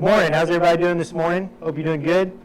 Morning. How's everybody doing this morning? Hope you're doing good.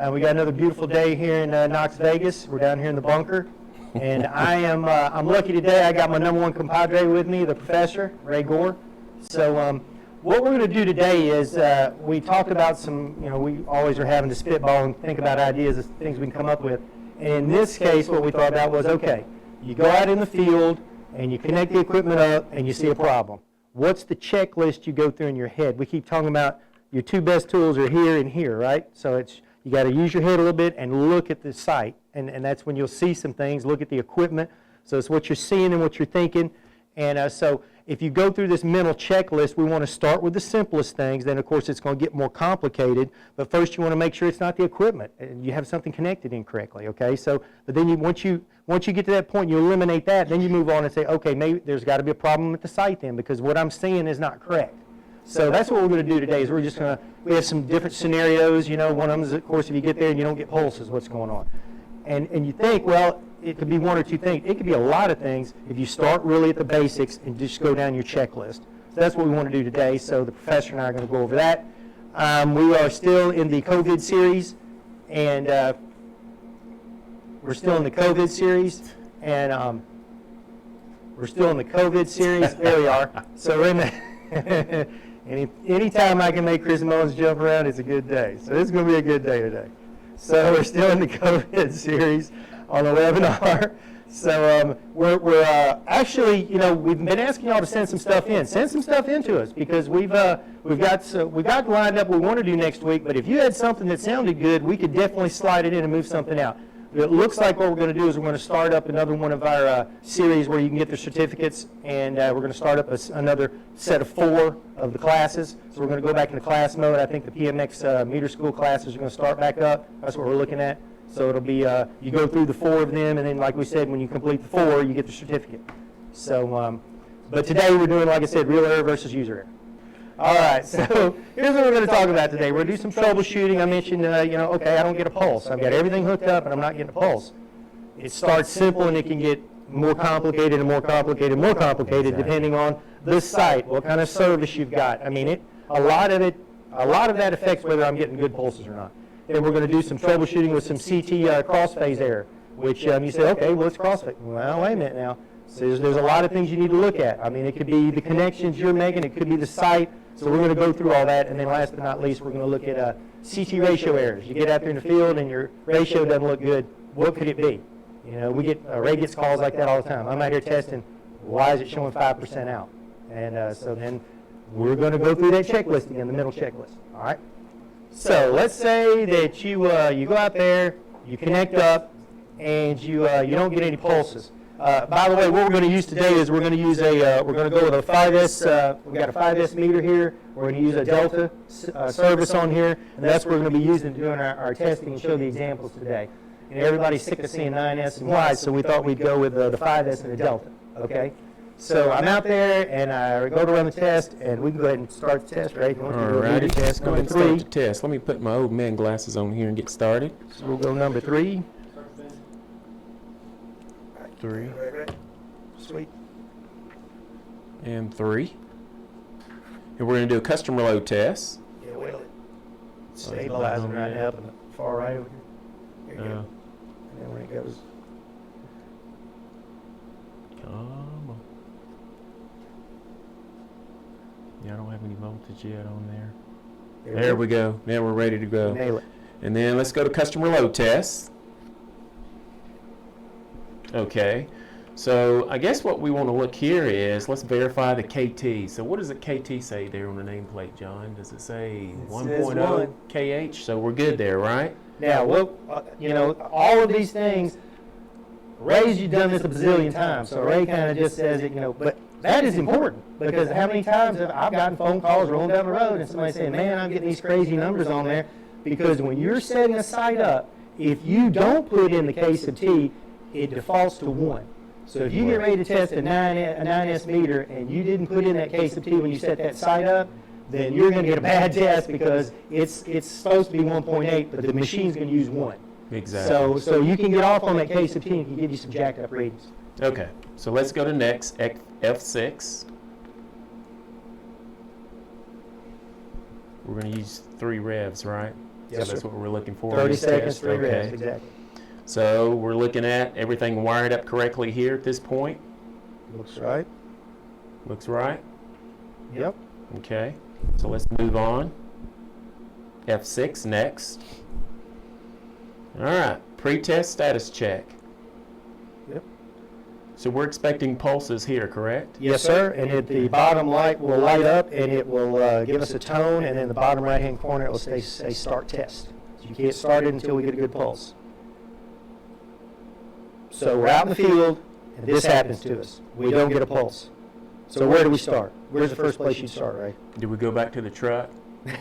We got another beautiful day here in Knox Vegas. We're down here in the bunker, and I'm lucky today. I got my #1 compadre with me, the professor, Ray Gore. So what we're going to do today is we talked about some, we always are having to spitball and think about ideas of things we can come up with. And in this case, what we thought about was, okay, you go out in the field and you connect the equipment up and you see a problem. What's the checklist you go through in your head? We keep talking about your two best tools are here and here, right? So it's you got to use your head a little bit and look at the site, and that's when you'll see some things. Look at the equipment. So it's what you're seeing and what you're thinking. And so if you go through this mental checklist, we want to start with the simplest things. Then, of course, it's going to get more complicated. But first, you want to make sure it's not the equipment and you have something connected incorrectly. Okay. So, but then once you get to that point, you eliminate that. Then you move on and say, okay, maybe there's got to be a problem with the site then because what I'm seeing is not correct. So that's what we're going to do today. Is we're just going to we have some different scenarios. One of them is, of course, if you get there and you don't get pulses, what's going on? And you think, well, it could be one or two things. It could be a lot of things if you start really at the basics and just go down your checklist. So that's what we want to do today. So the professor and I are going to go over that. We are still in the COVID series, and we're still in the COVID series, and we're still in the COVID series. There we are. So we're in the anytime I can make Chris Mullins jump around, it's a good day. So this is going to be a good day today. So we're still in the COVID series on the webinar. So we're actually, we've been asking y'all to send some stuff in. Send some stuff in to us because we've got lined up what we want to do next week. But if you had something that sounded good, we could definitely slide it in and move something out. It looks like what we're going to do is we're going to start up another one of our series where you can get the certificates, and we're going to start up another set of 4 of the classes. So we're going to go back into class mode. I think the PMX meter school classes are going to start back up. That's what we're looking at. So it'll be you go through the 4 of them, and then like we said, when you complete the 4, you get the certificate. So, but today we're doing, like I said, real error versus user error. All right, so here's what we're going to talk about today. We're going to do some troubleshooting. I mentioned, okay, I don't get a pulse. I've got everything hooked up, and I'm not getting a pulse. It starts simple, and it can get more complicated and more complicated and more complicated depending on the site, what kind of service you've got. I mean, a lot of that affects whether I'm getting good pulses or not. And we're going to do some troubleshooting with some CT cross-phase error, which you say, okay, well, it's cross-phase. Well, wait a minute now. So there's a lot of things you need to look at. I mean, it could be the connections you're making. It could be the site. So we're going to go through all that. And then last but not least, we're going to look at CT ratio errors. You get out there in the field and your ratio doesn't look good. What could it be? Ray gets calls like that all the time. I'm out here testing. Why is it showing 5% out? And so then we're going to go through that checklist again, the middle checklist. All right? So let's say that you go out there, you connect up, and you don't get any pulses. By the way, what we're going to use today is we're going to use we're going to go with a 5S. We've got a 5S meter here. We're going to use a Delta service on here, and that's what we're going to be using doing our testing and show the examples today. And everybody's sick of seeing 9S and Ys, so we thought we'd go with the 5S and the Delta. Okay. So I'm out there, and I go to run the test, and we can go ahead and start the test, right? All right, test. Go ahead and start the test. Let me put my old man glasses on here and get started. So we'll go number 3. 3. Right. Sweet. And 3. And we're going to do a customer load test. Yeah, well, stabilizing right now up in the far right over here. There you go. And then when it goes. Come on. Yeah, I don't have any voltage yet on there. There we go. Now we're ready to go. Nail it. And then let's go to customer load test. Okay, so I guess what we want to look here is let's verify the KT. So what does the KT say there on the nameplate, John? Does it say 1.0 kH? So we're good there, right? Now, all of these things, Ray's done this a bazillion times, so Ray kind of just says it, but that is important because how many times have I gotten phone calls rolling down the road and somebody saying, man, I'm getting these crazy numbers on there, because when you're setting a site up, if you don't put in the K sub T, it defaults to 1. So if you get ready to test a 9S meter and you didn't put in that K sub T when you set that site up, then you're going to get a bad test because it's supposed to be 1.8, but the machine's going to use 1. Exactly. So you can get off on that K sub T and can give you some jacked up readings. Okay, so let's go to next, F6. We're going to use 3 revs, right? Yes, so that's sir. what we're looking for. in 30 this seconds, test. 3 revs, Okay. exactly. So we're looking at everything wired up correctly here at this point. Looks right. Looks right. Yep. Okay. So let's move on. F6 next. All right. Pre-test status check. Yep. So we're expecting pulses here, correct? Yes, sir. And the bottom light will light up, and it will give us a tone, and in the bottom right-hand corner, it will say start test. So you can't start it until we get a good pulse. So we're out in the field, and this happens to us. We don't get a pulse. So where do we start? Where's the first place you'd start, Ray? Do we go back to the truck? Go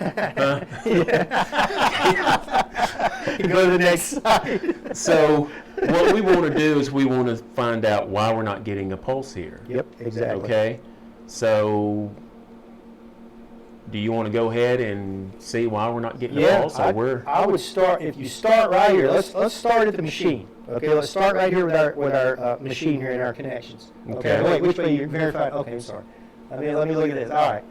to the next side. So what we want to do is we want to find out why we're not getting a pulse here. Yep, exactly. Okay. So do you want to go ahead and see why we're not getting a Yeah, pulse? Or I would start, if you start right here, let's start at the machine. Okay, let's start right here with our machine here and our connections. Okay. Wait, which way you verified? Okay, I'm sorry. Let me look at this. All right.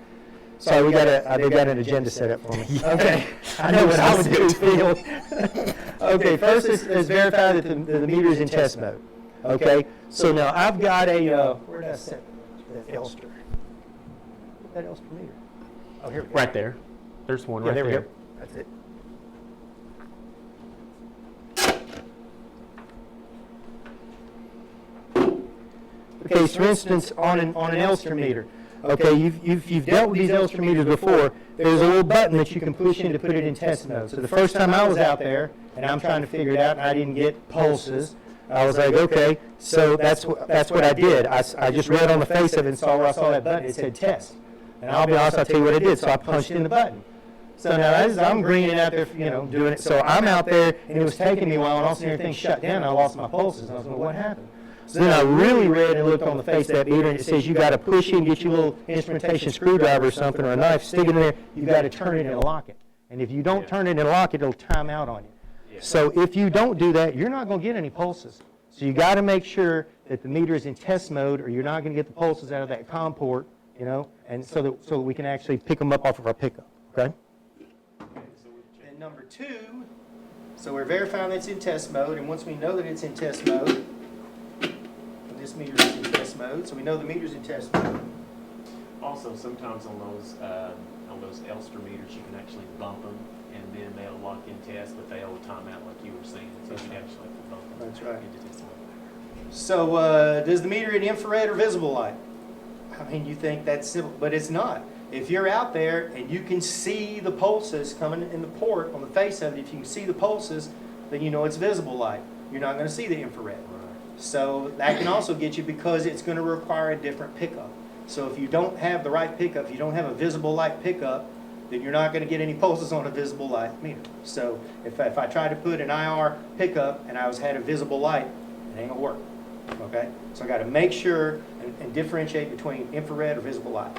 Sorry, they've got an agenda set up for me. Okay, I know what I would do field. Okay, first is verify that the meter is in test mode. Okay, so now I've got a, where did I set that Elster? That Elster meter? Oh, here we go. right there. There's one Yeah, right there we there. go. That's it. Okay, so for instance, on an Elster meter, okay, you've dealt with these Elster meters before. There's a little button that you can push in to put it in test mode. So the first time I was out there, and I'm trying to figure it out, and I didn't get pulses, I was like, okay, so that's what I did. I just read on the face of it and saw where I saw that button. It said test. And I'll be honest, I'll tell you what I did. So I punched in the button. So now as I'm greening out there, doing it. So I'm out there, and it was taking me a while, and all of a sudden everything shut down, and I lost my pulses. And I was going, what happened? So then I really read and looked on the face of that meter, and it says you got to push in, get your little instrumentation screwdriver or something, or a knife, stick it in there. You got to turn it and lock it. And if you don't turn it and lock it, it'll time out on you. So if you don't do that, you're not going to get any pulses. So you got to make sure that the meter is in test mode, or you're not going to get the pulses out of that COM port, and so that we can actually pick them up off of our pickup. Okay. And number 2, so we're verifying that it's in test mode, and once we know that it's in test mode, this meter is in test mode, so we know the meter's in test mode. Also, sometimes on those Elster meters, you can actually bump them, and then they'll lock in test, but they'll time out like you were saying. So you actually have to bump them. That's right. Into test mode. So does the meter in infrared or visible light? I mean, you think that's simple, but it's not. If you're out there and you can see the pulses coming in the port on the face of it, if you can see the pulses, then you know it's visible light. You're not going to see the infrared. So that can also get you, because it's going to require a different pickup. So if you don't have the right pickup, if you don't have a visible light pickup, then you're not going to get any pulses on a visible light meter. So if I try to put an IR pickup and I had a visible light, it ain't going to work. Okay? So I got to make sure and differentiate between infrared or visible light.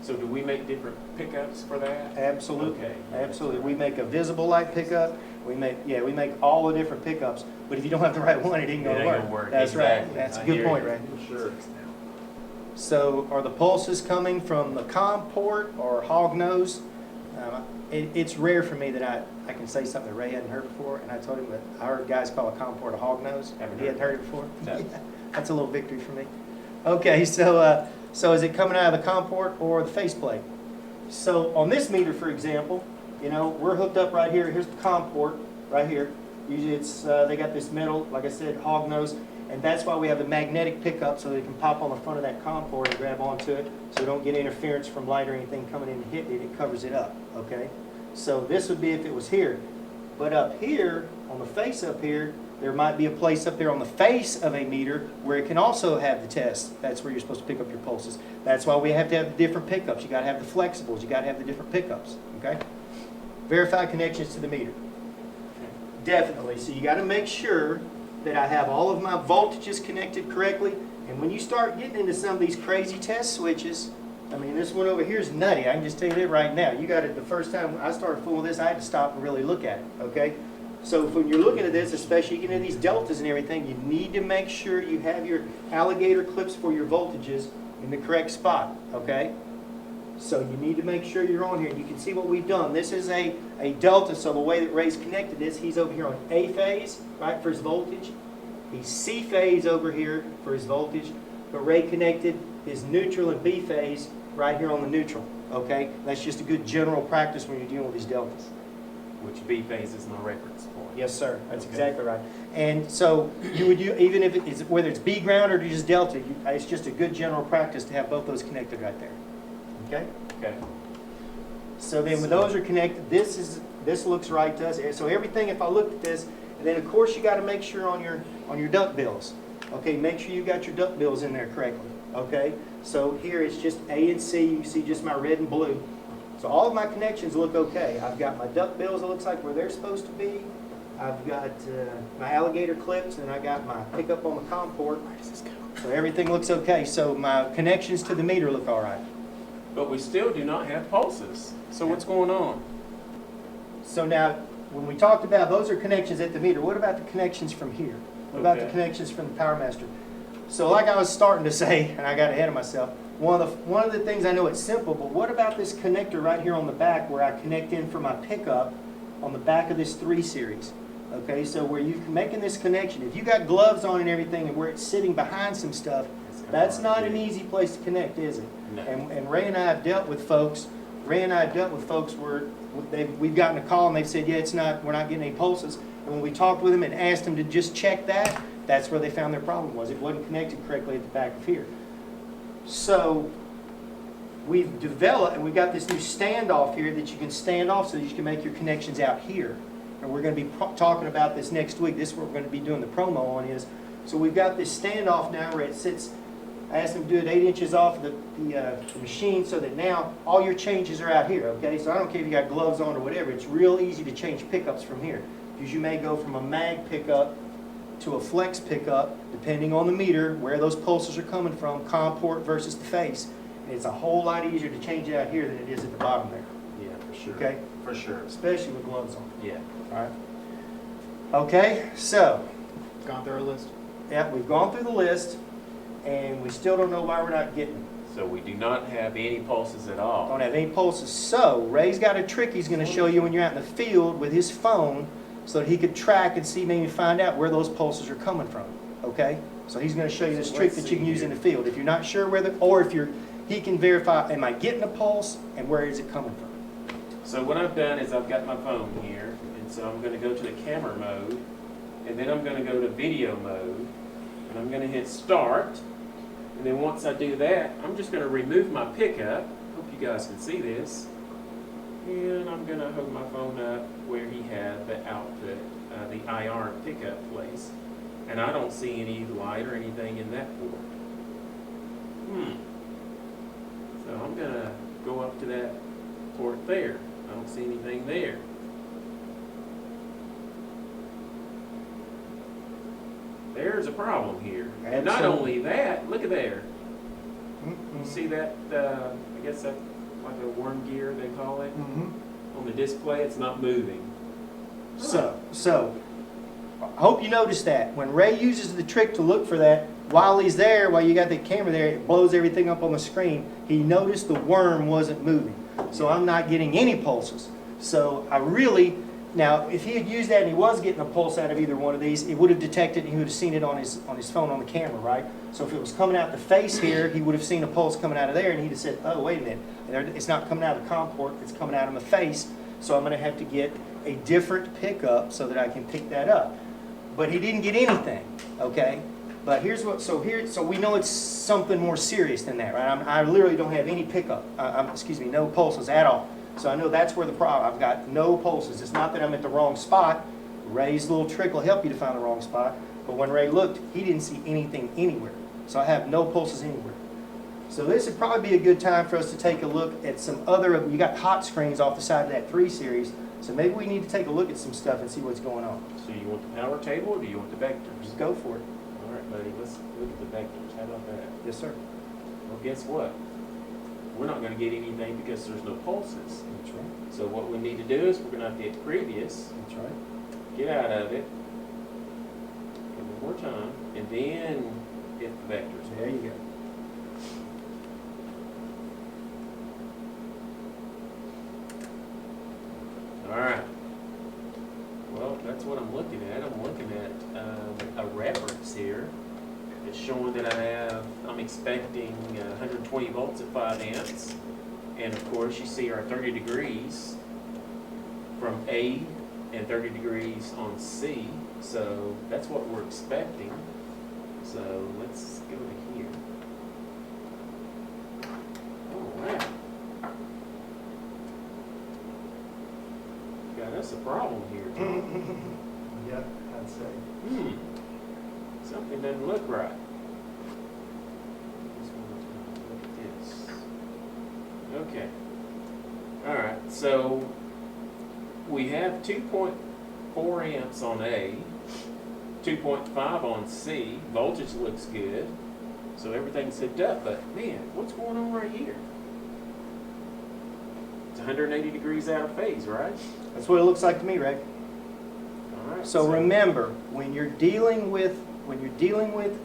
So do we make different pickups for that? Absolutely. Okay. Absolutely. We make a visible light pickup. We make all the different pickups, but if you don't have the right one, it ain't going to work. That's exactly. right. That's a I good hear point, you. Ray. Sure. So are the pulses coming from the COM port or hog nose? It's rare for me that I can say something that Ray hadn't heard before, and I told him that I heard guys call a COM port a hog nose. He hadn't heard it before? No. Yeah, that's a little victory for me. Okay, so is it coming out of the COM port or the faceplate? So on this meter, for example, we're hooked up right here. Here's the COM port right here. Usually it's they got this metal, like I said, hog nose, and that's why we have the magnetic pickup, so they can pop on the front of that COM port and grab onto it, so we don't get interference from light or anything coming in and hitting it. It covers it up. Okay. So this would be if it was here, but up here on the face up here, there might be a place up there on the face of a meter where it can also have the test. That's where you're supposed to pick up your pulses. That's why we have to have the different pickups. You got to have the flexibles. You got to have the different pickups. Okay. Verify connections to the meter. Definitely. So you got to make sure that I have all of my voltages connected correctly. And when you start getting into some of these crazy test switches, I mean, this one over here is nutty. I can just tell you that right now. You got it. The first time I started fooling with this, I had to stop and really look at it. Okay. So when you're looking at this, especially you get into these deltas and everything, you need to make sure you have your alligator clips for your voltages in the correct spot. Okay. So you need to make sure you're on here. You can see what we've done. This is a delta, so the way that Ray's connected this, he's over here on A phase, right, for his voltage. He's C phase over here for his voltage. But Ray connected his neutral and B phase right here on the neutral, okay? That's just a good general practice when you're dealing with these deltas. Which B phase is my reference point. Yes, sir. That's Okay. exactly right. And so you would even if it's whether it's B ground or just delta, it's just a good general practice to have both those connected right there. Okay. Okay. So then when those are connected, this looks right to us. So everything, if I look at this, and then of course you got to make sure on your duct bills. Okay, make sure you got your duct bills in there correctly. Okay. So here it's just A and C. You see just my red and blue. So all of my connections look okay. I've got my duct bills, it looks like where they're supposed to be. I've got my alligator clips, and I got my pickup on the COM port. Where does this go? So everything looks okay. So my connections to the meter look all right. But we still do not have pulses. So what's going on? So now, when we talked about those are connections at the meter, what about the connections from here? What about the Okay. connections from the Powermaster? So like I was starting to say, and I got ahead of myself, one of the things, I know it's simple, but what about this connector right here on the back where I connect in for my pickup on the back of this 3 series? Okay, so where you're making this connection, if you got gloves on and everything and where it's sitting behind some stuff, that's not an easy place to connect, is it? No. And Ray and I have dealt with folks, where we've gotten a call and they've said, yeah, we're not getting any pulses. And when we talked with them and asked them to just check that, that's where they found their problem was. It wasn't connected correctly at the back of here. So we've developed, and we've got this new standoff here that you can stand off so that you can make your connections out here. And we're going to be talking about this next week. This is what we're going to be doing the promo on is. So we've got this standoff now where it sits. I asked them to do it 8 inches off the machine so that now all your changes are out here, okay? So I don't care if you got gloves on or whatever. It's real easy to change pickups from here. Because you may go from a mag pickup to a flex pickup, depending on the meter, where those pulses are coming from, COM port versus the face. And it's a whole lot easier to change it out here than it is at the bottom there, Yeah, for sure. okay? For sure. Especially with gloves on, Yeah. all right? Okay, so, Gone through our list. yeah, we've gone through the list, and we still don't know why we're not getting them. So we do not have any pulses at all. Don't have any pulses. So Ray's got a trick he's going to show you when you're out in the field with his phone so that he could track and see, maybe find out where those pulses are coming from. Okay? So he's going to show you this So trick let's that you can see use in here. the field. If you're not sure whether, or if he can verify, am I getting a pulse and where is it coming from? So what I've done is I've got my phone here, and so I'm going to go to the camera mode, and then I'm going to go to video mode, and I'm going to hit start. And then once I do that, I'm just going to remove my pickup. Hope you guys can see this. And I'm going to hold my phone up where he had the output, the IR pickup place. And I don't see any light or anything in that port. So I'm going to go up to that port there. I don't see anything there. There's a problem here. And not only that, look at there. You see that, I guess that's like a worm gear, they call it? On the display, it's not moving. So, I hope you noticed that. When Ray uses the trick to look for that, while he's there, while you got the camera there, it blows everything up on the screen. He noticed the worm wasn't moving. So I'm not getting any pulses. So I really, now if he had used that and he was getting a pulse out of either one of these, it would have detected and he would have seen it on his phone on the camera, right? So if it was coming out the face here, he would have seen a pulse coming out of there and he'd have said, oh, wait a minute, it's not coming out of the COM port, it's coming out of my face. So I'm going to have to get a different pickup so that I can pick that up. But he didn't get anything, okay? But here's what, so we know it's something more serious than that, right? I literally don't have any pickup, no pulses at all. So I know that's where the problem, I've got no pulses. It's not that I'm at the wrong spot. Ray's little trick will help you to find the wrong spot. But when Ray looked, he didn't see anything anywhere. So I have no pulses anywhere. So this would probably be a good time for us to take a look at some other, you got hot screens off the side of that 3 series. So maybe we need to take a look at some stuff and see what's going on. So you want the power table or do you want the vectors? Just go for it. All right, buddy, let's look at the vectors. How about that? Yes, sir. Well, guess what? We're not going to get anything because there's no pulses. That's right. So what we need to do is we're going to have to hit previous, That's right. get out of it, and one more time, and then hit the vectors. There you go. showing that I'm expecting 120 volts at 5 amps. And of course, you see our 30 degrees from A and 30 degrees on C. So that's what we're expecting. So let's go to here. Oh, wow. Got us a problem here, Tom. Yep, I'd say. Something doesn't look right. Just want to look at this. Okay. All right. So we have 2.4 amps on A, 2.5 on C. Voltage looks good. So everything's hooked up. But man, what's going on right here? It's 180 degrees out of phase, right? That's what it looks like to me, Rick. All right. So remember, when you're dealing with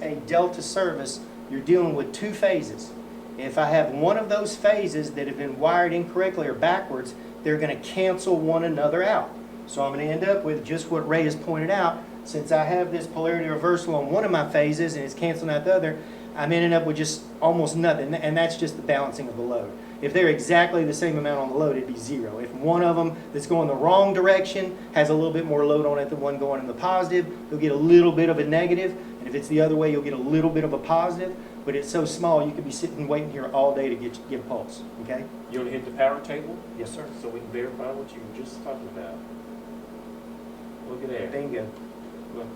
a delta service, you're dealing with two phases. If I have one of those phases that have been wired incorrectly or backwards, they're going to cancel one another out. So I'm going to end up with just what Ray has pointed out. Since I have this polarity reversal on one of my phases and it's canceling out the other, I'm ending up with just almost nothing, and that's just the balancing of the load. If they're exactly the same amount on the load, it'd be zero. If one of them that's going the wrong direction has a little bit more load on it than one going in the positive, you'll get a little bit of a negative. And if it's the other way, you'll get a little bit of a positive. But it's so small, you could be sitting waiting here all day to get a pulse. Okay? You want to hit the power table? Yes, sir. So we can verify what you were just talking about. Look at there. Bingo. Look.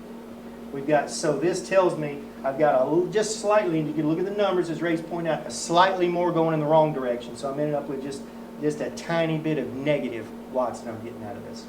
We've got, so this tells me I've got just slightly, and you can look at the numbers as Ray's pointed out, a slightly more going in the wrong direction. So I'm ending up with just a tiny bit of negative watts that I'm getting out of this.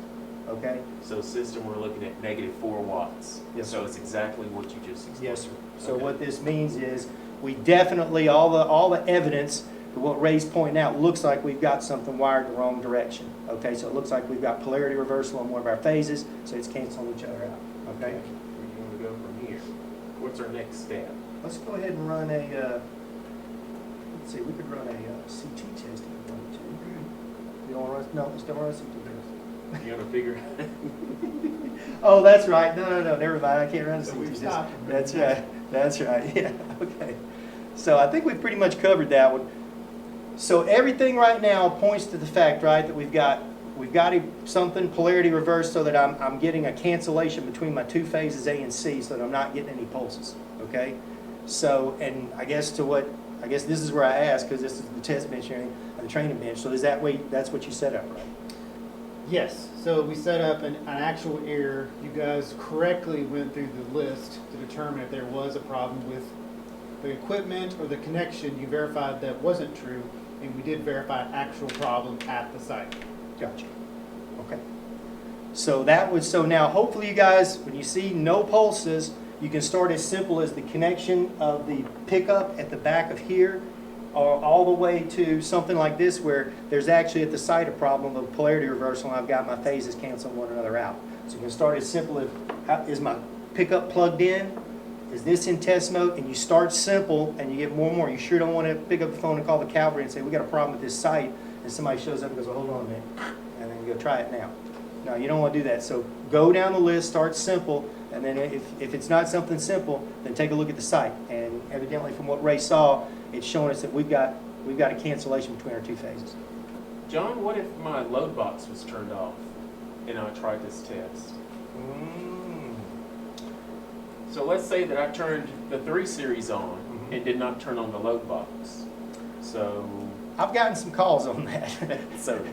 Okay? So system, we're looking at -4 watts. Yes, So it's exactly what you just explained. Yes, sir. So Okay. what this means is we definitely, all the evidence for what Ray's pointing out looks like we've got something wired the wrong direction. Okay, so it looks like we've got polarity reversal on one of our phases, so it's canceling each other out. Okay? Where do you want to go from here? What's our next step? Let's go ahead and run a, let's see, we could run a CT test if we wanted to. You don't want to run, no, let's don't run a CT test. You want to figure Oh, that's right. No, never mind. I can't run a So CT we've test. stopped. That's right. That's right. Yeah, okay. So I think we've pretty much covered that one. So everything right now points to the fact, right, that we've got something polarity reversed so that I'm getting a cancellation between my two phases A and C so that I'm not getting any pulses. Okay? So, and I guess this is where I ask, because this is the test bench and the training bench. So is that way, that's what you set up, right? Yes, so we set up an actual error. You guys correctly went through the list to determine if there was a problem with the equipment or the connection. You verified that wasn't true, and we did verify an actual problem at the site. Gotcha. Okay. So so now hopefully you guys, when you see no pulses, you can start as simple as the connection of the pickup at the back of here, or all the way to something like this where there's actually at the site a problem of polarity reversal and I've got my phases canceling one another out. So you can start as simple as, is my pickup plugged in? Is this in test mode? And you start simple and you get more and more. You sure don't want to pick up the phone and call the cavalry and say, we got a problem with this site, and somebody shows up and goes, well, hold on a minute, and then you go try it now. No, you don't want to do that. So go down the list, start simple, and then if it's not something simple, then take a look at the site. And evidently from what Ray saw, it's showing us that we've got a cancellation between our two phases. John, what if my load box was turned off and I tried this test? So let's say that I turned the 3 series on and did not turn on the load box. So I've gotten some calls on that. so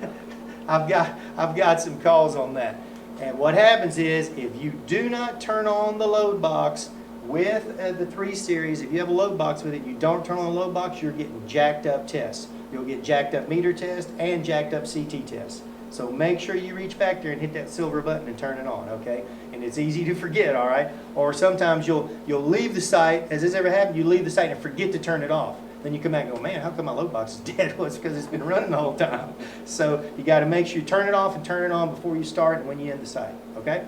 I've got some calls on that. And what happens is if you do not turn on the load box with the 3 series, if you have a load box with it, you don't turn on the load box, you're getting jacked up tests. You'll get jacked up meter tests and jacked up CT tests. So make sure you reach back there and hit that silver button and turn it on, okay? And it's easy to forget, all right? Or sometimes you'll leave the site. Has this ever happened? You leave the site and forget to turn it off. Then you come back and go, man, how come my load box is dead? Well, it's because it's been running the whole time. So you got to make sure you turn it off and turn it on before you start and when you end the site, okay?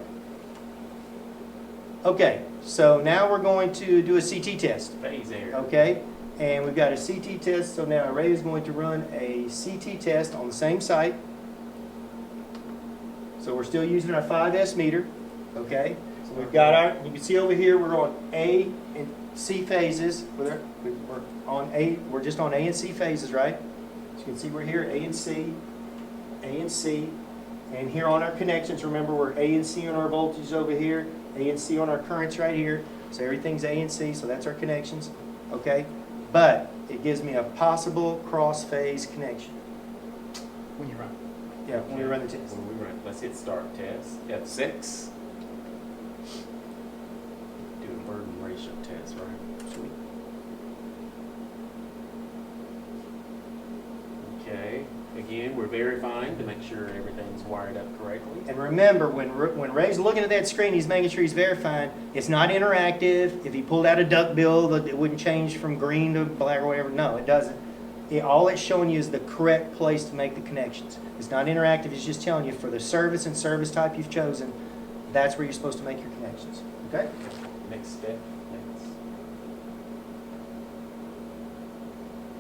Okay, so now we're going to do a CT test, phase error. okay? And we've got a CT test, so now Ray is going to run a CT test on the same site. So we're still using our 5S meter, okay? So we've got our, you can see over here we're on A and C phases. We're on A. We're just on A and C phases, right? So you can see we're here, A and C, A and C, and here on our connections. Remember, we're A and C on our voltages over here, A and C on our currents right here. So everything's A and C. So that's our connections, okay? But it gives me a possible cross phase connection. When you run. Yeah, when we run the test. When we run, let's hit start test. F6. Do a burden ratio test, right? Sweet. Okay. Again, we're verifying to make sure everything's wired up correctly. And remember, when Ray's looking at that screen, he's making sure he's verifying. It's not interactive. If he pulled out a duck bill, it wouldn't change from green to black or whatever. No, it doesn't. All it's showing you is the correct place to make the connections. It's not interactive. It's just telling you for the service and service type you've chosen, that's where you're supposed to make your connections. Okay? Next step. Next.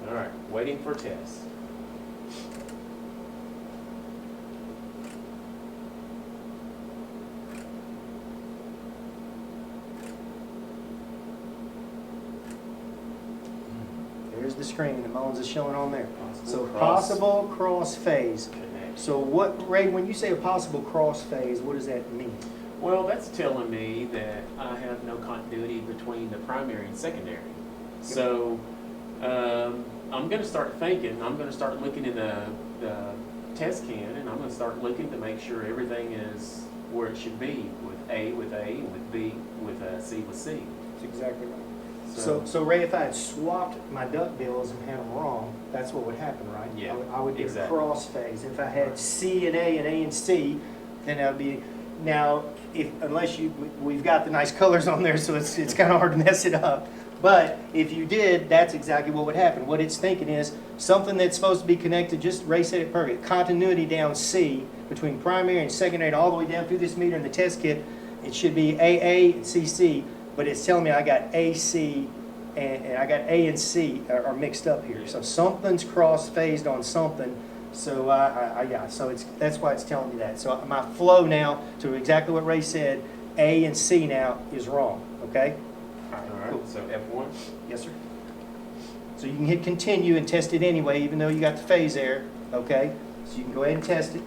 All right. Waiting for test. There's the screen. The Mullins is showing on there. So Possible possible cross phase. connection. So what, Ray, when you say a possible cross phase, what does that mean? Well, that's telling me that I have no continuity between the primary and secondary. So I'm going to start thinking, I'm going to start looking in the test can, and I'm going to start looking to make sure everything is where it should be, with A, and with B, with C, with C. That's exactly right. So Ray, if I had swapped my duck bills and had them wrong, that's what would happen, right? Yeah, I would do exactly. a cross phase. If I had C and A and C, then that would be, now, unless we've got the nice colors on there, so it's kind of hard to mess it up. But if you did, that's exactly what would happen. What it's thinking is something that's supposed to be connected, just Ray said it perfect, continuity down C between primary and secondary all the way down through this meter in the test kit. It should be AA and CC, but it's telling me I got AC and I got A and C are mixed up here. So something's cross-phased on something. So yeah, so that's why it's telling me that. So my flow now to exactly what Ray said, A and C now is wrong. Okay? All right, cool. so F1. Yes, sir. So you can hit continue and test it anyway, even though you got the phase error. Okay? So you can go ahead and test it.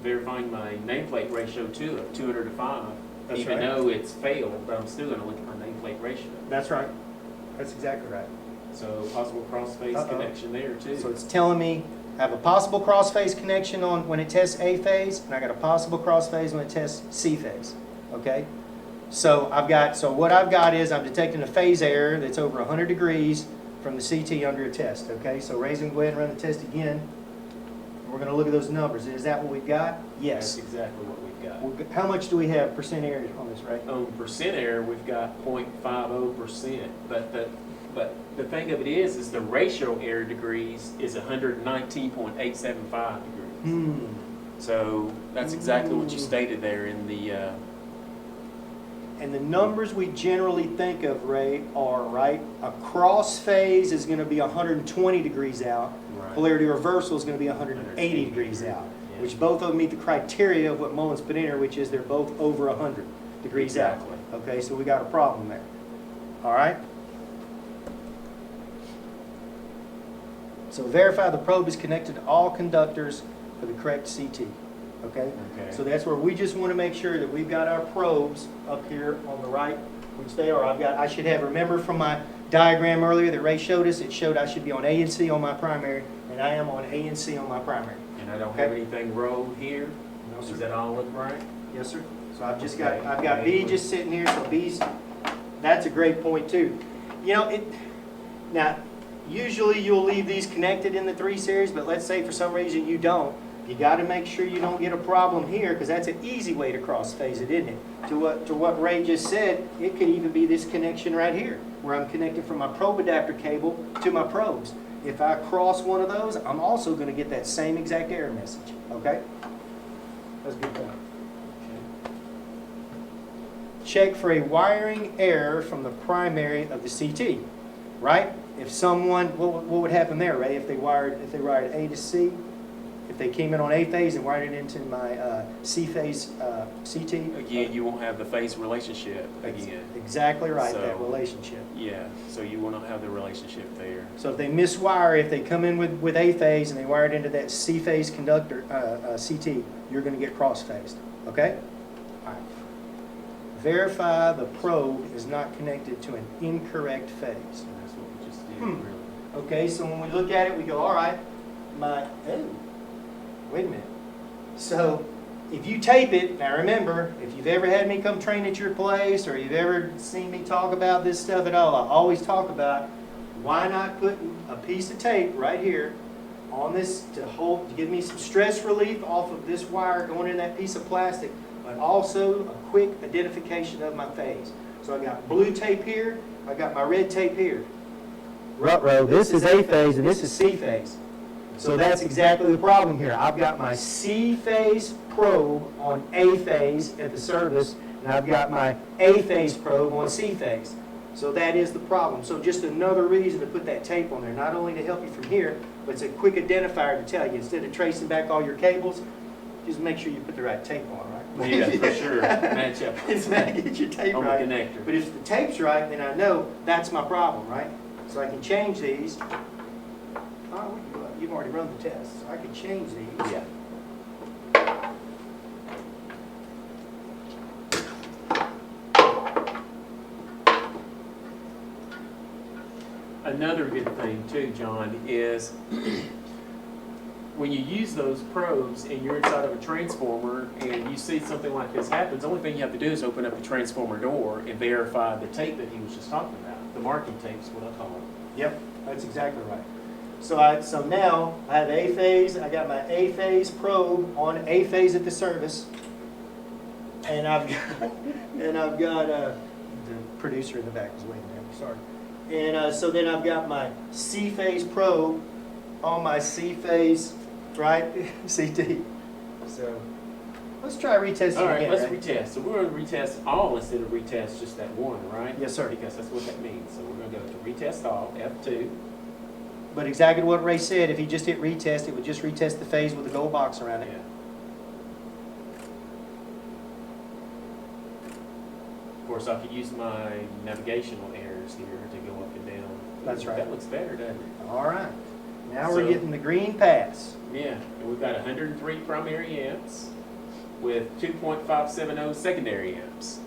Verifying my nameplate ratio too of 200 to 5. That's Even right. though it's failed, but I'm still going to look at my nameplate ratio. That's right. That's exactly right. So possible cross-phase connection there too. So it's telling me I have a possible cross-phase connection on when it tests A phase, and I got a possible cross-phase when it tests C phase. Okay? So what I've got is I'm detecting a phase error that's over 100 degrees from the CT under a test. Okay? So Ray's going to go ahead and run the test again. We're going to look at those numbers. Is that what we've got? Yes. That's exactly what we've got. How much do we have percent error on this, Ray? On percent error, we've got 0.50%. But the thing of it is the ratio error degrees is 119.875 degrees. So that's exactly what you stated there in the. And the numbers we generally think of, Ray, are, right, a cross phase is going to be 120 degrees out. Right. Polarity reversal is going to be 180 degrees out, Yeah. which both of them meet the criteria of what Mullins put in here, which is they're both over 100 degrees Exactly. out. Okay, so we got a problem there. All right? So verify the probe is connected to all conductors for the correct CT. Okay? Okay. So that's where we just want to make sure that we've got our probes up here on the right, which they are. I should have, remember from my diagram earlier that Ray showed us, it showed I should be on A and C on my primary, and I am on A and C on my primary. And I don't Okay. have anything rolled here. No, Does sir. that all look right? Yes, sir. So I've Okay. got B just sitting here, so B's, that's a great point too. You know, now, usually you'll leave these connected in the 3 series, but let's say for some reason you don't. You got to make sure you don't get a problem here, because that's an easy way to cross phase it, isn't it? To what Ray just said, it could even be this connection right here, where I'm connected from my probe adapter cable to my probes. If I cross one of those, I'm also going to get that same exact error message. Okay? That's a good point. Check for a wiring error from the primary of the CT, right? If someone, what would happen there, Ray? If they wired A to C, If they came in on A phase and wired it into my C phase CT. Again, you won't have the phase relationship again. Exactly right, that So- relationship. Yeah, so you will not have the relationship there. So if they miswire, if they come in with A phase and they wire it into that C phase conductor, CT, you're gonna get cross-phased, okay? All right. Verify the probe is not connected to an incorrect phase. And that's what we just did, Hmm. really. Okay, so when we look at it, we go, all right, wait a minute. So if you tape it, now remember, if you've ever had me come train at your place or you've ever seen me talk about this stuff at all, I always talk about why not put a piece of tape right here on this to give me some stress relief off of this wire going in that piece of plastic, but also a quick identification of my phase. So I got blue tape here, I got my red tape here. Ruh-roh, this is A phase and this is C phase. So that's exactly the problem here. I've got my C phase probe on A phase at the service, and I've got my A phase probe on C phase. So that is the problem. So just another reason to put that tape on there, not only to help you from here, but it's a quick identifier to tell you. Instead of tracing back all your cables, just make sure you put the right tape on, right? Yeah, for sure. Match up. It's not get your tape on the right. connector. But if the tape's right, then I know that's my problem, right? So I can change these. Oh, you've already run the test, so I can change these. Yeah. Another good thing too, John, is when you use those probes and you're inside of a transformer and you see something like this happens, the only thing you have to do is open up the transformer door and verify the tape that he was just talking about. The marking tape's what I call it. Yep, that's exactly right. So now I have A phase, I got my A phase probe on A phase at the service, and I've got the producer in the back is waiting there, sorry. And so then I've got my C phase probe on my C phase, right, CT. So let's try retesting All right, again. let's right? retest. So we're going to retest all instead of retest just that one, right? Yes, sir. Because that's what that means. So we're going to go to retest all, F2. But exactly what Ray said, if he just hit retest, it would just retest the phase with a gold box around it. Yeah. Of course, I could use my navigational errors here to go up and down. That's right. That looks better, doesn't it? All right. Now we're So- getting the green pass. Yeah, and we've got 103 primary amps with 2.570 secondary amps.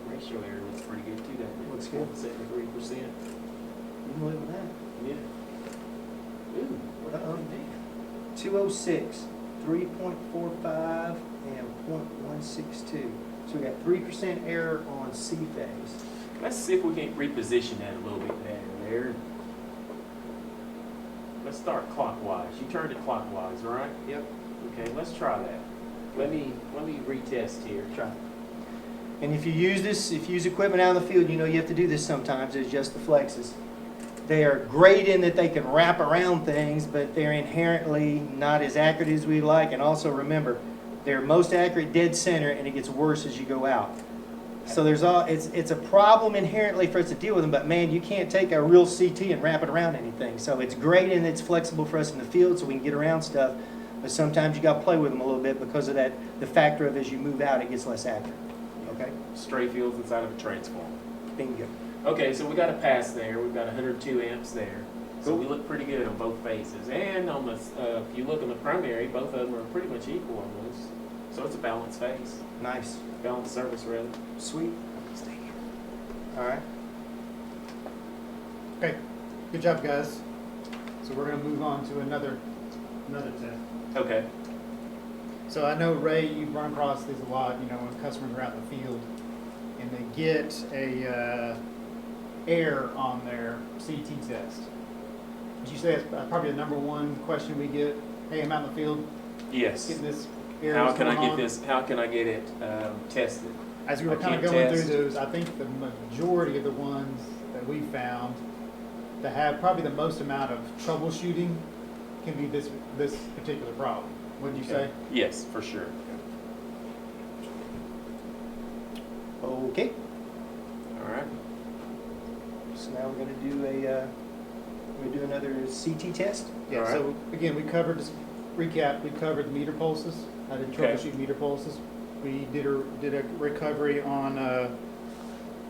Ratio error looks pretty good too, doesn't it? Looks good. 73%. You can live with that. Yeah. Ooh, what Uh-oh. happened there? 206, 3.45, and 0.162. So we got 3% error on C phase. Let's see if we can reposition that a little bit better there. Let's start clockwise. You turned it clockwise, right? Yep. Okay, let's try that. Let me retest here. Try. And if you use equipment out in the field, you know you have to do this sometimes, it's just the flexes. They are great in that they can wrap around things, but they're inherently not as accurate as we like. And also remember, they're most accurate dead center, and it gets worse as you go out. So it's a problem inherently for us to deal with them, but man, you can't take a real CT and wrap it around anything. So it's great and it's flexible for us in the field so we can get around stuff, but sometimes you got to play with them a little bit because of that, the factor of as you move out, it gets less accurate. Okay? Stray fields inside of a transformer. Bingo. Okay, so we got a pass there. We've got 102 amps there. So Cool. we look pretty good on both phases. And on the, if you look on the primary, both of them are pretty much equal almost. So it's a balanced phase. Nice. Balanced service, rather. Sweet. All right. Okay, good job, guys. So we're gonna move on to another test. Okay. So I know, Ray, you've run across this a lot, you know, when customers are out in the field and they get a error on their CT test. Would you say that's probably the number one question we get? Hey, I'm out in the field, Yes. getting this error. How can I going get on. this? How can I get it tested? As we were I kind of can't going test. through those, I think the majority of the ones that we found that have probably the most amount of troubleshooting can be this particular problem. Wouldn't you say? Yes, for sure. Okay. All right. So now we're going to do a we do another CT test? Yeah, All right. so again, we covered, just recap, we covered the meter pulses, how to Okay. troubleshoot meter pulses. We did a recovery on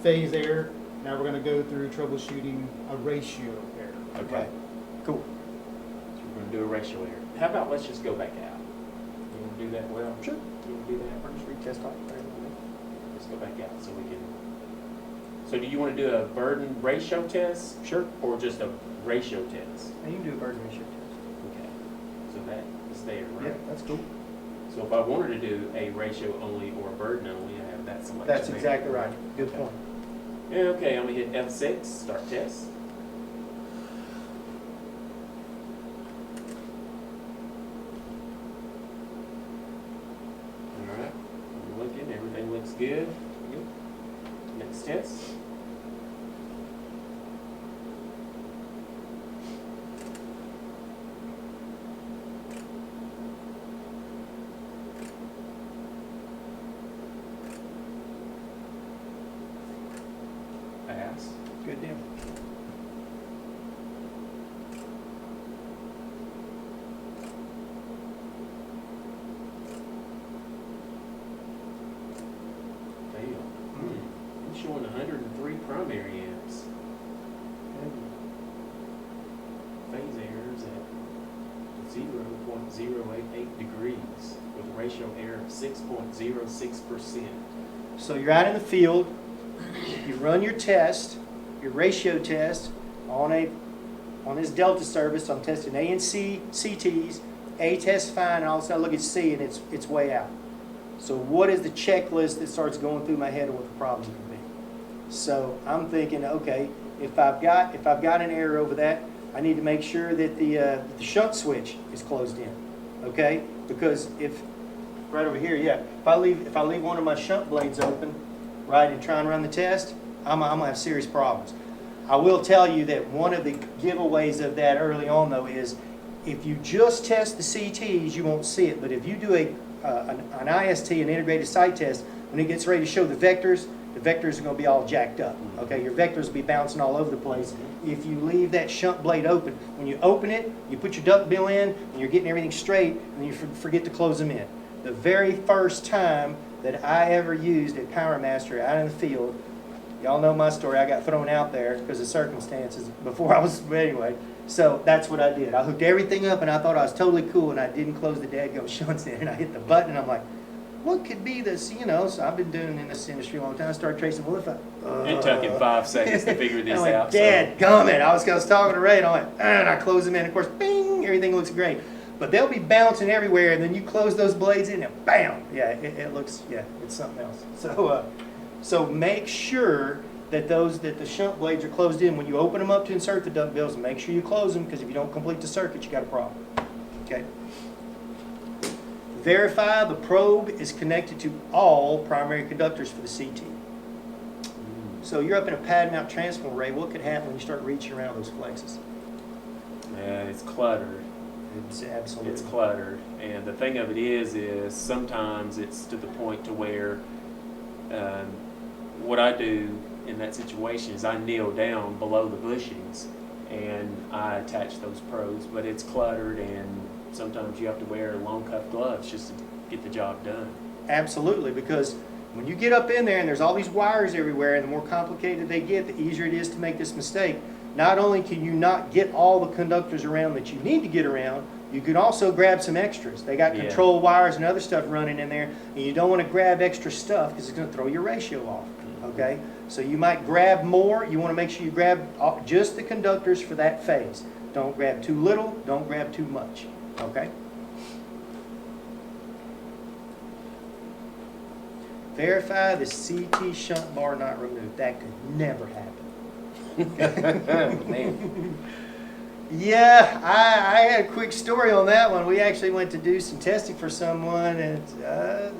phase error. Now we're gonna go through troubleshooting a ratio error. Okay. Cool. So we're gonna do a ratio error. How about let's just go back out? You wanna do that, Will? Sure. You wanna do that? Just retest off. Let's go back out so we can. So do you wanna do a burden ratio test Sure. or just a ratio test? Now you can do a burden ratio test. Okay. So that is there, Yeah, right? that's cool. So if I wanted to do a ratio only or a burden only, I have that selection. That's there. exactly right. Good point. Yeah, okay, I'm gonna hit F6, start test. Alright, I'm looking, everything looks good. Next test. Pass. Good deal. Fail. I'm showing 103 primary amps. Phase errors at 0.088 degrees with a ratio error of 6.06%. So you're out in the field, you run your test, your ratio test on this Delta service. I'm testing A and C CTs. A tests fine, and all of a sudden I look at C and it's way out. So what is the checklist that starts going through my head of what the problem could be? So I'm thinking, okay, if I've got an error over that, I need to make sure that the shunt switch is closed in, okay? Because if right over here, yeah, if I leave one of my shunt blades open, right, and try and run the test, I'm gonna have serious problems. I will tell you that one of the giveaways of that early on though is if you just test the CTs, you won't see it. But if you do an IST, an integrated site test, when it gets ready to show the vectors are going to be all jacked up. Okay, your vectors will be bouncing all over the place. If you leave that shunt blade open, when you open it, you put your duct bill in, and you're getting everything straight, and you forget to close them in. The very first time that I ever used a Powermaster out in the field, y'all know my story, I got thrown out there because of circumstances before I was, anyway. So that's what I did. I hooked everything up and I thought I was totally cool and I didn't close the dadgum shunts in and I hit the button and I'm like, what could be this, you know? So I've been doing in this industry a long time. I started tracing, well, if I... It took him 5 seconds to figure this I'm like, out. Dad, gummit. I was talking to Ray and I went, and I closed them in. Of course, bing, everything looks great. But they'll be bouncing everywhere and then you close those blades in and bam! Yeah, it looks, yeah, it's something else. So make sure that the shunt blades are closed in. When you open them up to insert the duct bills, make sure you close them because if you don't complete the circuit, you got a problem. Okay. Verify the probe is connected to all primary conductors for the CT. So you're up in a pad mount transformer array. What could happen when you start reaching around those flexes? Yeah, it's cluttered. It's absolutely. It's cluttered, and the thing of it is sometimes it's to the point to where what I do in that situation is I kneel down below the bushings and I attach those probes, but it's cluttered and sometimes you have to wear long cuff gloves just to get the job done. Absolutely, because when you get up in there and there's all these wires everywhere and the more complicated they get, the easier it is to make this mistake. Not only can you not get all the conductors around that you need to get around, you can also grab some extras. They got control wires and other stuff running in there, and you don't want to grab extra stuff because it's going to throw your ratio off. Okay? So you might grab more. You want to make sure you grab just the conductors for that phase. Don't grab too little, don't grab too much. Okay? Verify the CT shunt bar not removed. That could never happen. Man. Yeah, I had a quick story on that one. We actually went to do some testing for someone, and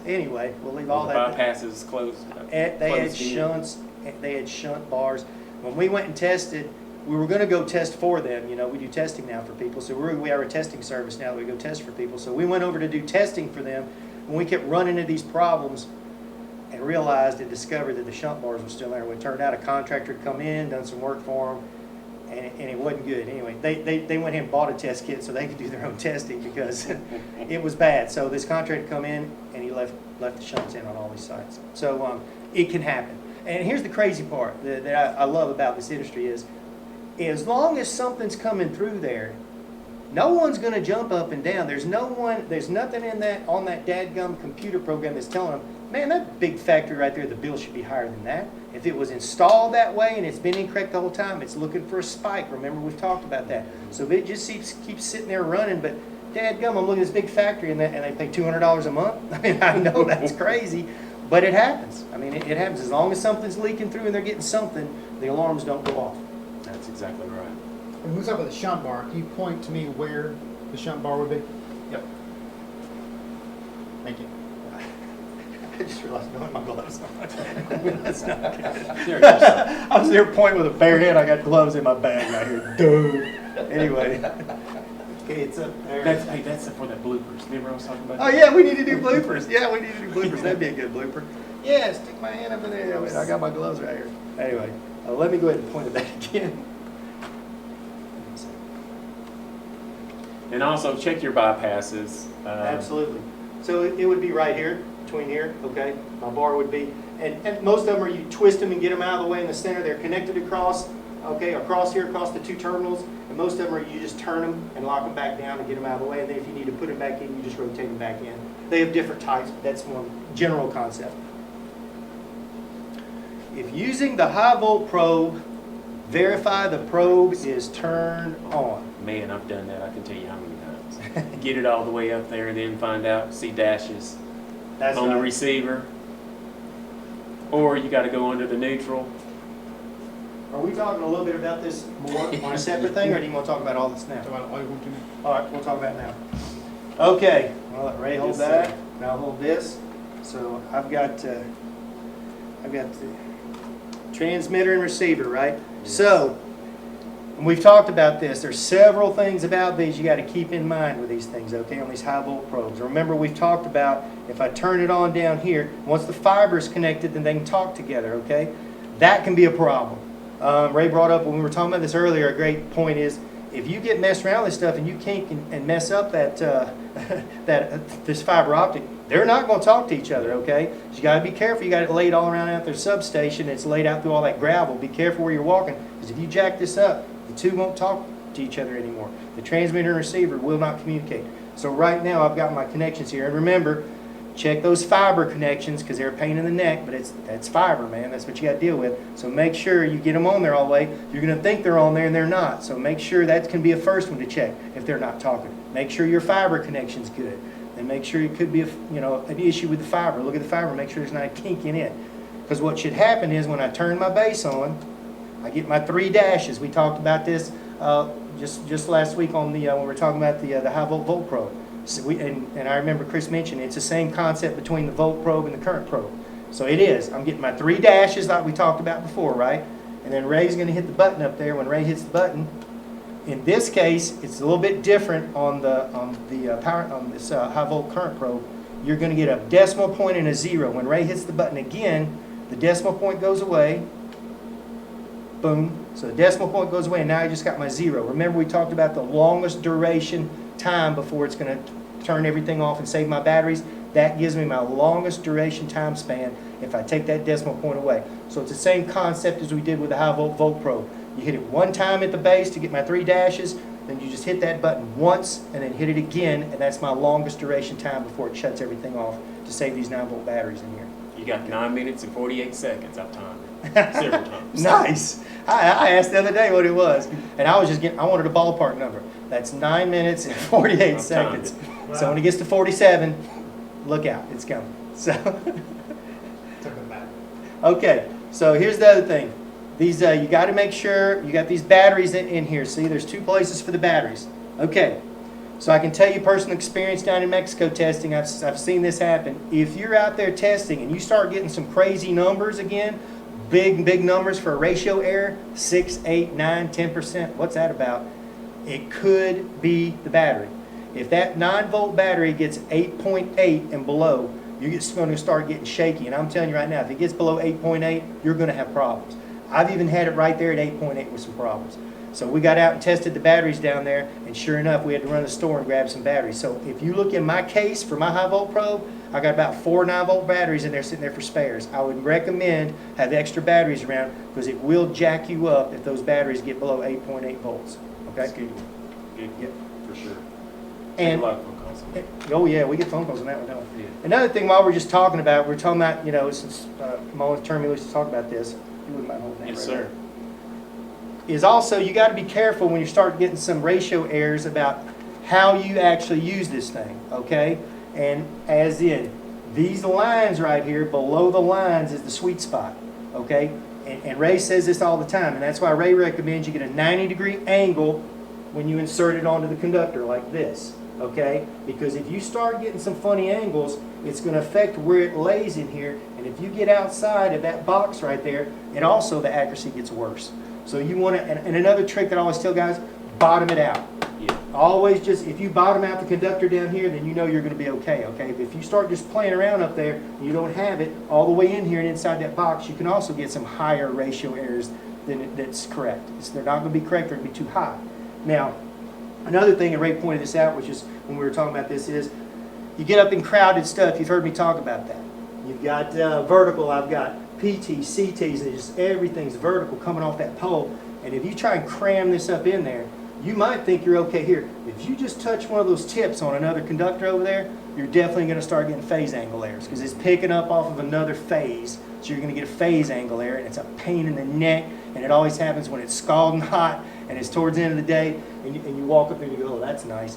anyway, we'll leave all The that. bypasses closed. They had closed in. shunts. They had shunt bars. When we went and tested, we were going to go test for them. You know, we do testing now for people, so we are a testing service now. We go test for people. So we went over to do testing for them, and we kept running into these problems, and realized and discovered that the shunt bars were still there. When it turned out, a contractor had come in, done some work for them. and it wasn't good. Anyway, they went ahead and bought a test kit so they could do their own testing because it was bad. So this contractor come in and he left the shunts in on all these sites. So it can happen. And here's the crazy part that I love about this industry is, as long as something's coming through there, no one's going to jump up and down. There's nothing in that on that dadgum computer program that's telling them, man, that big factory right there, the bill should be higher than that. If it was installed that way and it's been incorrect the whole time, it's looking for a spike. Remember, we've talked about that. So if it just keeps sitting there running, but dadgum, I'm looking at this big factory and they pay $200 a month. I mean, I know that's crazy, but it happens. I mean, it happens. As long as something's leaking through and they're getting something, the alarms don't go off. That's exactly right. When we talk about the shunt bar, can you point to me where the shunt bar would be? Yep. Thank you. I just realized I don't have my gloves on. That's not good. There it is. I was there pointing with a bare hand. I got gloves in my bag right here. Dude. Anyway. Okay, it's up there. That's for the bloopers. Remember I was talking about? Oh yeah, we need to do bloopers. Yeah, we need to do bloopers. That'd be a good blooper. Yeah, stick my hand up in there. I got my gloves right here. Anyway, let me go ahead and point it back again. And also check your bypasses. Absolutely. So it would be right here, between here, okay? My bar would be, and most of them are you twist them and get them out of the way in the center. They're connected across, okay, across here, across the two terminals. And most of them are you just turn them and lock them back down and get them out of the way. And then if you need to put them back in, you just rotate them back in. They have different types, but that's one general concept. If using the HighVolt probe, verify the probe is turned on. Man, I've done that. I can tell you how many times. Get it all the way up there and then find out, see dashes That's on the right. receiver. Or you got to go under the neutral. Are we talking a little bit about this more on a separate thing, or do you want to talk about all this now? Talk about all you want to know. All right, we'll talk about it now. Okay, I'll let Ray hold Yes, that, sir. and I'll hold this. So I've got the transmitter and receiver, right? Yes. So, and we've talked about this. There's several things about these you got to keep in mind with these things, okay, on these HighVolt probes. Remember, we've talked about if I turn it on down here, once the fiber is connected, then they can talk together, okay? That can be a problem. Ray brought up when we were talking about this earlier, a great point is if you get messed around with this stuff and you kink and mess up that this fiber optic, they're not going to talk to each other, okay? So you got to be careful. You got it laid all around out their substation. It's laid out through all that gravel. Be careful where you're walking, because if you jack this up, the two won't talk to each other anymore. The transmitter and receiver will not communicate. So right now I've got my connections here, and remember, check those fiber connections because they're a pain in the neck, but that's fiber, man. That's what you got to deal with. So make sure you get them on there all the way. You're going to think they're on there and they're not. So make sure that can be a first one to check if they're not talking. Make sure your fiber connection's good. And make sure it could be an issue with the fiber. Look at the fiber, make sure there's not a kink in it. Because what should happen is when I turn my base on, I get my 3 dashes. We talked about this just last week on the when we were talking about the HighVolt Volt probe. So and I remember Chris mentioned it's the same concept between the volt probe and the current probe. So it is. I'm getting my 3 dashes like we talked about before, right? And then Ray's going to hit the button up there. When Ray hits the button, in this case, it's a little bit different on this HighVolt current probe. You're going to get a decimal point and a 0. When Ray hits the button again, the decimal point goes away. Boom. So the decimal point goes away, and now I just got my 0. Remember, we talked about the longest duration time before it's going to turn everything off and save my batteries. That gives me my longest duration time span if I take that decimal point away. So it's the same concept as we did with the HighVolt Volt probe. You hit it one time at the base to get my 3 dashes, then you just hit that button once and then hit it again, and that's my longest duration time before it shuts everything off to save these 9-volt batteries in here. You got 9 minutes and 48 seconds. I've timed it several times. Nice. I asked the other day what it was, and I wanted a ballpark number. That's 9 minutes and 48 seconds. Wow. So when it gets to 47, look out, it's coming. So, Took it back. okay, so here's the other thing. These you got to make sure you got these batteries in here. See, there's 2 places for the batteries. Okay, so I can tell you personal experience down in Mexico testing. I've seen this happen. If you're out there testing and you start getting some crazy numbers again, big numbers for a ratio error, 6, 8, 9, 10%. What's that about? It could be the battery. If that 9-volt battery gets 8.8 and below, you're going to start getting shaky. And I'm telling you right now, if it gets below 8.8, you're going to have problems. I've even had it right there at 8.8 with some problems. So we got out and tested the batteries down there, and sure enough, we had to run to the store and grab some batteries. So if you look in my case for my HighVolt probe, I got about 4 9-volt batteries in there sitting there for spares. I would recommend have extra batteries around because it will jack you up if those batteries get below 8.8 volts. Okay? That's good. Good. Yep. For sure. And Take a lot of phone calls. oh yeah, we get phone calls on that one, don't we? Yeah. Another thing, while we're just talking about, we're talking about, you know, since Mo and Termy used to talk about this, you wouldn't mind holding that Yes, right sir. there, is also you got to be careful when you start getting some ratio errors about how you actually use this thing, okay? And as in, these lines right here, below the lines is the sweet spot, okay? And Ray says this all the time, and that's why Ray recommends you get a 90-degree angle when you insert it onto the conductor like this, okay? Because if you start getting some funny angles, it's going to affect where it lays in here, and if you get outside of that box right there, it also, the accuracy gets worse. So you want to, and another trick that I always tell guys, bottom it out. Yeah. Always just, if you bottom out the conductor down here, then you know you're going to be okay, okay? But if you start just playing around up there, and you don't have it all the way in here and inside that box, you can also get some higher ratio errors than that's correct. They're not going to be correct, they're going to be too high. Now, another thing, and Ray pointed this out, which is when we were talking about this, is you get up in crowded stuff. You've heard me talk about that. You've got vertical, I've got PTs, CTs, and just everything's vertical coming off that pole. And if you try and cram this up in there, you might think you're okay here. If you just touch one of those tips on another conductor over there, you're definitely going to start getting phase angle errors because it's picking up off of another phase. So you're going to get a phase angle error, and it's a pain in the neck, and it always happens when it's scalding hot and it's towards the end of the day, and you walk up there and you go, oh, that's nice.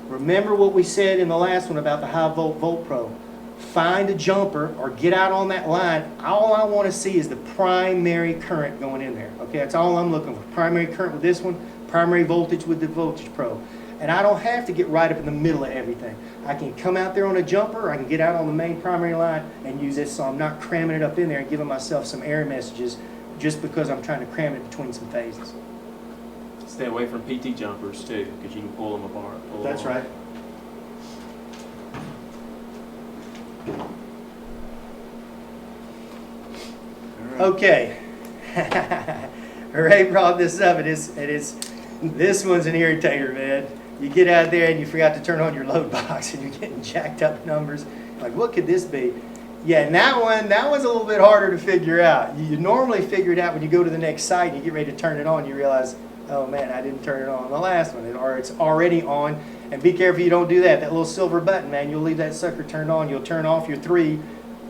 Remember what we said in the last one about the HighVolt Volt Pro. Find a jumper or get out on that line. All I want to see is the primary current going in there. Okay, that's all I'm looking for. Primary current with this one, primary voltage with the Voltage Pro. And I don't have to get right up in the middle of everything. I can come out there on a jumper, or I can get out on the main primary line and use this so I'm not cramming it up in there and giving myself some error messages just because I'm trying to cram it between some phases. Stay away from PT jumpers too, because you can pull them apart. That's right. Okay. Ray brought this up, and this one's an irritator, man. You get out there and you forgot to turn on your load box, and you're getting jacked up numbers. Like, what could this be? Yeah, and that one's a little bit harder to figure out. You normally figure it out when you go to the next site and you get ready to turn it on. You realize, oh man, I didn't turn it on the last one, or it's already on. And be careful you don't do that. That little silver button, man, you'll leave that sucker turned on. You'll turn off your 3,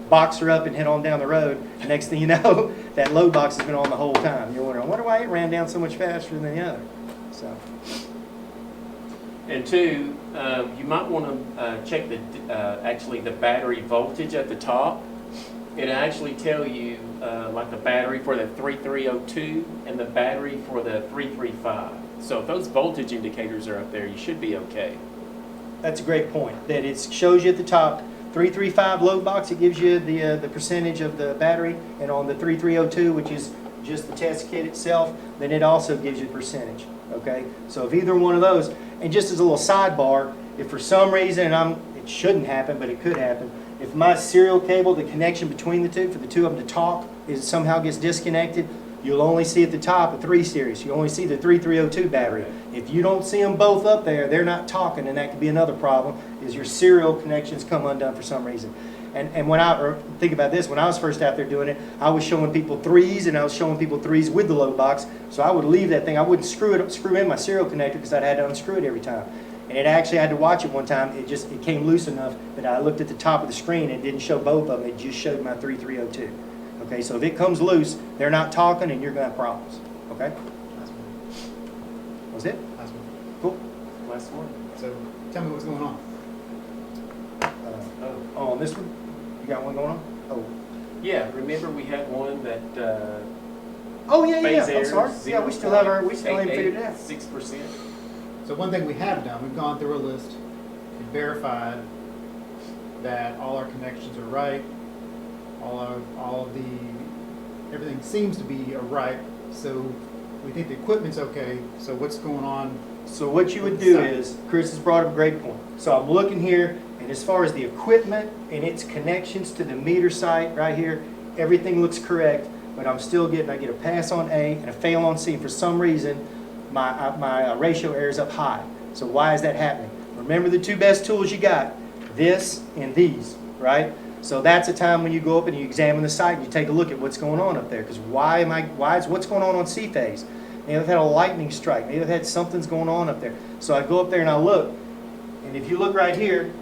box her up, and head on down the road. Next thing you know, that load box has been on the whole time. You're wondering, I wonder why it ran down so much faster than the other. So. And two, you might want to check actually the battery voltage at the top. It'll actually tell you like the battery for the 3302 and the battery for the 335. So if those voltage indicators are up there, you should be okay. That's a great point. That it shows you at the top 335 load box. It gives you the percentage of the battery, and on the 3302, which is just the test kit itself, then it also gives you the percentage. Okay, so if either one of those, and just as a little sidebar, if for some reason, it shouldn't happen, but it could happen, if my serial cable, the connection between the two, for the two of them to talk, somehow gets disconnected, you'll only see at the top a 3 series. You only see the 3302 battery. If you don't see them both up there, they're not talking, and that could be another problem, is your serial connections come undone for some reason. And think about this, when I was first out there doing it, I was showing people 3s, and I was showing people 3s with the load box, so I would leave that thing. I wouldn't screw in my serial connector because I'd had to unscrew it every time. And it actually, I had to watch it one time. It came loose enough that I looked at the top of the screen, and it didn't show both of them. It just showed my 3302. Okay, so if it comes loose, they're not talking, and you're going to have problems. Okay? Last one. Was it? Last one. Cool. Last one. So tell me what's going on. Oh, on this one? You got one going on? Oh. Yeah, remember we had one that Oh, yeah. phase I'm errors, sorry. Yeah, we still haven't figured it out. 6%. So one thing we have done, we've gone through a list and verified that all our connections are right, everything seems to be right. So we think the equipment's okay. So what's going on? So what you would do is, Chris has brought up a great point. So I'm looking here, and as far as the equipment and its connections to the meter site right here, everything looks correct, but I get a pass on A and a fail on C. For some reason, my ratio error is up high. So why is that happening? Remember the two best tools you got, this and these, right? So that's a time when you go up and you examine the site and you take a look at what's going on up there. Because what's going on C-phase? Maybe I've had a lightning strike. Maybe I've had something's going on up there. So I go up there and I look. And if you look right here,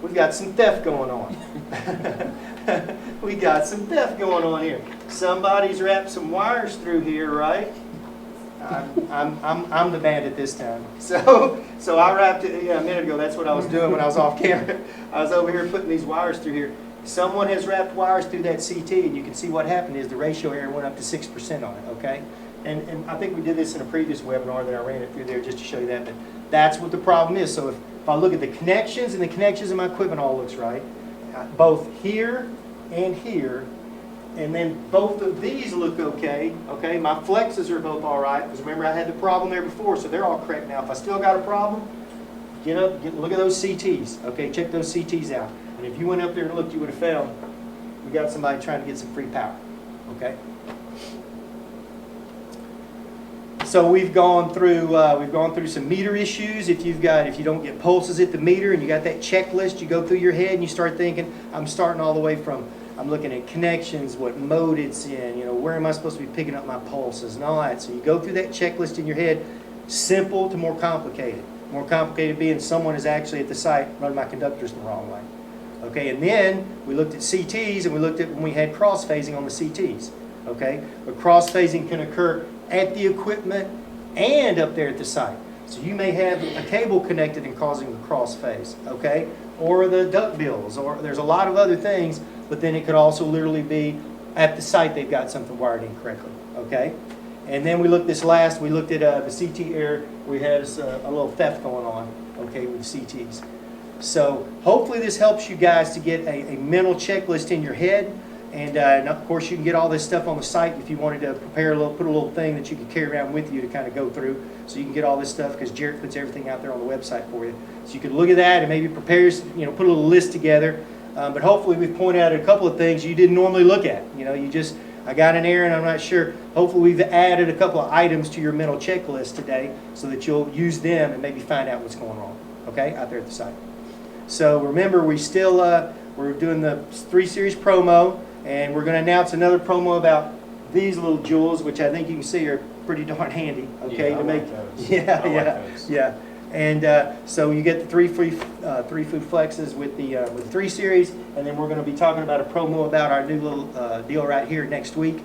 we've got some theft going on. We got some theft going on here. Somebody's wrapped some wires through here, right? I'm the bandit this time. So I wrapped it a minute ago. That's what I was doing when I was off camera. I was over here putting these wires through here. Someone has wrapped wires through that CT, and you can see what happened is the ratio error went up to 6% on it. Okay, and I think we did this in a previous webinar that I ran it through there just to show you that. But that's what the problem is. So if I look at the connections and the connections in my equipment all looks right, both here and here. And then both of these look okay. Okay, my flexes are both all right. Because remember, I had the problem there before, so they're all correct now. If I still got a problem, get up, look at those CTs. Okay, check those CTs out. And if you went up there and looked, you would have found we got somebody trying to get some free power. Okay. So we've gone through some meter issues. If you don't get pulses at the meter and you got that checklist, you go through your head and you start thinking, I'm starting all the way from. I'm looking at connections, what mode it's in, where am I supposed to be picking up my pulses and all that. So you go through that checklist in your head, simple to more complicated. More complicated being someone is actually at the site running my conductors the wrong way. Okay, and then we looked at CTs and we looked at when we had cross-phasing on the CTs. Okay, but cross-phasing can occur at the equipment and up there at the site. So you may have a cable connected and causing the cross-phase, okay? Or the duct bills, or there's a lot of other things. But then it could also literally be at the site they've got something wired incorrectly, okay? And then we looked at the CT error. We had a little theft going on, okay, with CTs. So hopefully this helps you guys to get a mental checklist in your head. And of course you can get all this stuff on the site if you wanted to put a little thing that you could carry around with you to kind of go through. So you can get all this stuff because Jared puts everything out there on the website for you. So you could look at that and maybe put a little list together. But hopefully we've pointed out a couple of things you didn't normally look at. I got an error and I'm not sure. Hopefully we've added a couple of items to your mental checklist today so that you'll use them and maybe find out what's going wrong, okay, out there at the site. So remember, we're doing the 3 Series promo, and we're going to announce another promo about these little jewels, which I think you can see are pretty darn handy, okay, yeah, to make. Those. Yeah. And so you get the 3 food flexes with the 3 Series, and then we're going to be talking about a promo about our new little deal right here next week.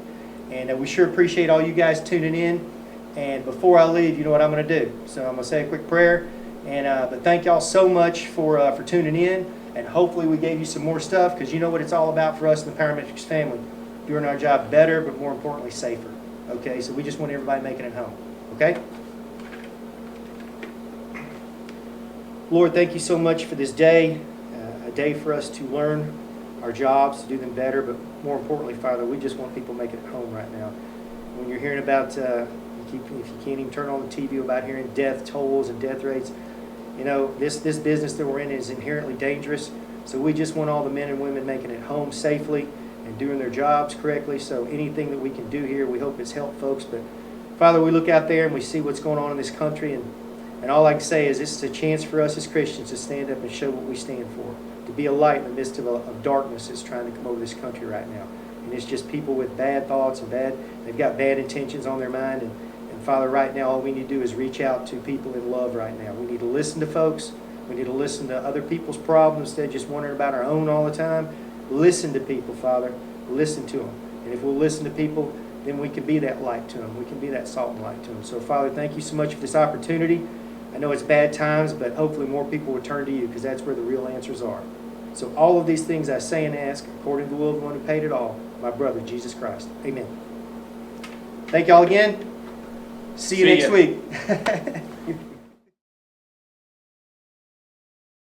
And we sure appreciate all you guys tuning in. And before I leave, you know what I'm going to do. So I'm going to say a quick prayer. And but thank y'all so much for tuning in. And hopefully we gave you some more stuff, because you know what it's all about for us in the Powermetrix family. Doing our job better, but more importantly, safer. Okay, so we just want everybody making it home. Okay? Lord, thank you so much for this day, a day for us to learn our jobs, to do them better, but more importantly, Father, we just want people making it home right now. When you're hearing about, if you can't even turn on the TV about hearing death tolls and death rates, this business that we're in is inherently dangerous, so we just want all the men and women making it home safely and doing their jobs correctly. So anything that we can do here, we hope it's helped folks. But Father, we look out there and we see what's going on in this country, and all I can say is this is a chance for us as Christians to stand up and show what we stand for, to be a light in the midst of darkness that's trying to come over this country right now. And it's just people with bad thoughts and they've got bad intentions on their mind. And Father, right now all we need to do is reach out to people in love right now. We need to listen to folks. We need to listen to other people's problems instead of just wondering about our own all the time. Listen to people, Father. Listen to them. And if we'll listen to people, then we can be that light to them. We can be that salt and light to them. So Father, thank you so much for this opportunity. I know it's bad times, but hopefully more people will turn to you, because that's where the real answers are. So all of these things I say and ask according to the will of the one who paid it all, my brother, Jesus Christ. Amen. Thank y'all again. See you next week.